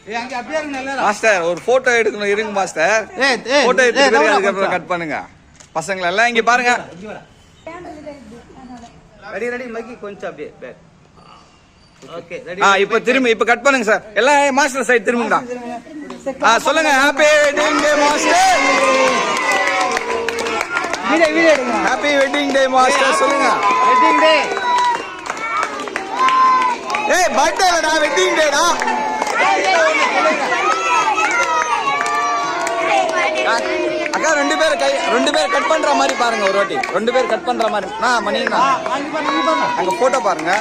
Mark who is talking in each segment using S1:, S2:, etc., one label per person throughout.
S1: Master ஒரு photo எடுக்கணும் இருங்க மாஸ்டர். போட்டோ எடுத்து அதுக்கப்புறம் கட் பண்ணுங்க. பசங்களை எல்லாம் இங்க பாருங்க.
S2: ரெடி ரெடி மகி கொஞ்சம் அப்படியே. Okay ready.
S1: இப்போ திரும்பி இப்போ கட் பண்ணுங்க சார். எல்லாம் மாஸ்டர் சைடு திரும்புங்கடா. சொல்லுங்க happy wedding day master.
S2: Video எடுங்க.
S1: ஹாப்பி வெட்டிங் டே மாஸ்டர் சொல்லுங்க.
S2: Wedding day.
S1: ஏய் பர்த்டேடா வெட்டிங் டேடா. அக்கா ரெண்டு பேர் கட் பண்ற மாதிரி பாருங்க ஒரு வாட்டி. ரெண்டு பேர் கட் பண்ற மாதிரி. மணிண்ணா அங்க போட்டோ பாருங்க.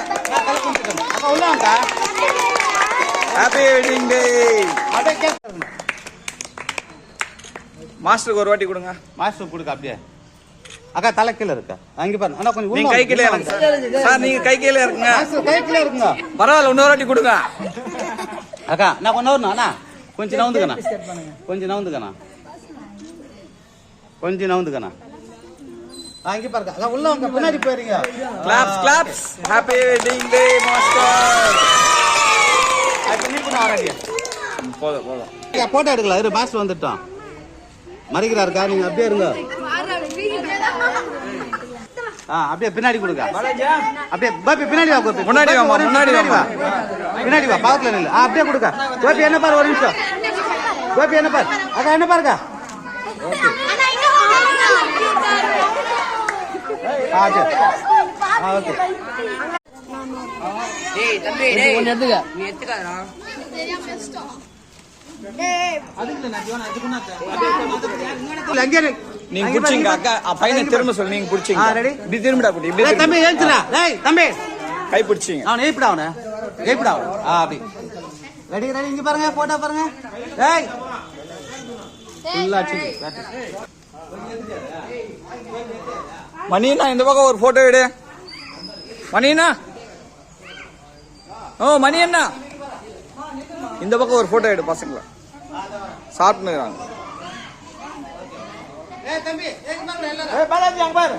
S1: Happy wedding day. மாஸ்டருக்கு ஒரு வாட்டி கொடுங்க.
S2: மாஸ்டர் கொடுக்க அப்படியே. அக்கா தலை கீழ இருக்கா அங்க பாருங்க. அண்ணா கொஞ்சம்
S1: நீங்க கை கீழ இறங்க சார். நீங்க கை கீழ இறங்குங்க.
S2: கை கீழ இருக்குங்க.
S1: பரவாயில்ல இன்னொரு வாட்டி கொடுங்க.
S2: அக்கா நான் கொஞ்சம் வரணும். அண்ணா கொஞ்சம் நவுந்துக்கண்ணா. கொஞ்சம் நவுந்துக்கண்ணா. கொஞ்சம் நவுந்துக்கண்ணா. அங்க பாருங்க. அக்கா உள்ள வாங்க பின்னாடி போறீங்க.
S1: Claps claps. Happy wedding day master.
S2: அப்ப நீ கூட ஆரம்பிங்க.
S1: போதும்.
S2: போட்டோ எடுக்கலாம். இரு மாஸ்டர் வந்துட்டோம். மறைக்கிறாருக்கா நீங்க அப்படியே இருங்க. அப்படியே பின்னாடி கொடுங்க. அப்படியே கோபி பின்னாடி வா. கோபி
S1: முன்னாடி வா.
S2: பின்னாடி வா. பாக்கல நில்லு. அப்படியே கொடுங்க. கோபி என்ன பாரு ஒரு நிமிஷம். கோபி என்ன பாரு. அக்கா என்ன பாருங்க. Okay okay.
S3: டேய் தம்பி டேய் ஒன்னு எடுத்துக்க. நீ எடுத்துக்கடா.
S1: நீங்க புடிச்சீங்க அக்கா. பையனை திரும்ப சொல்லு. நீங்க புடிச்சீங்க. இப்படி திரும்பிடா குட்டி. இப்படி
S2: தம்பி ஏஞ்சுடா. டேய் தம்பி
S1: கை புடிச்சீங்க.
S2: அவன் ஏய்ப்டா அவன. ஏய்ப்டா அவன். அப்படி. ரெடி ரெடி இங்க பாருங்க. போட்டோ பாருங்க. டேய் ஃபுல்லா அடிச்சு.
S1: மணிண்ணா இந்த பக்கம் ஒரு போட்டோ எடு. மணிண்ணா. மணி அண்ணா இந்த பக்கம் ஒரு போட்டோ எடு. பசங்கள சாப்பிட்டுறாங்க.
S2: ஏய் தம்பி பாலாஜி அங்க பாரு.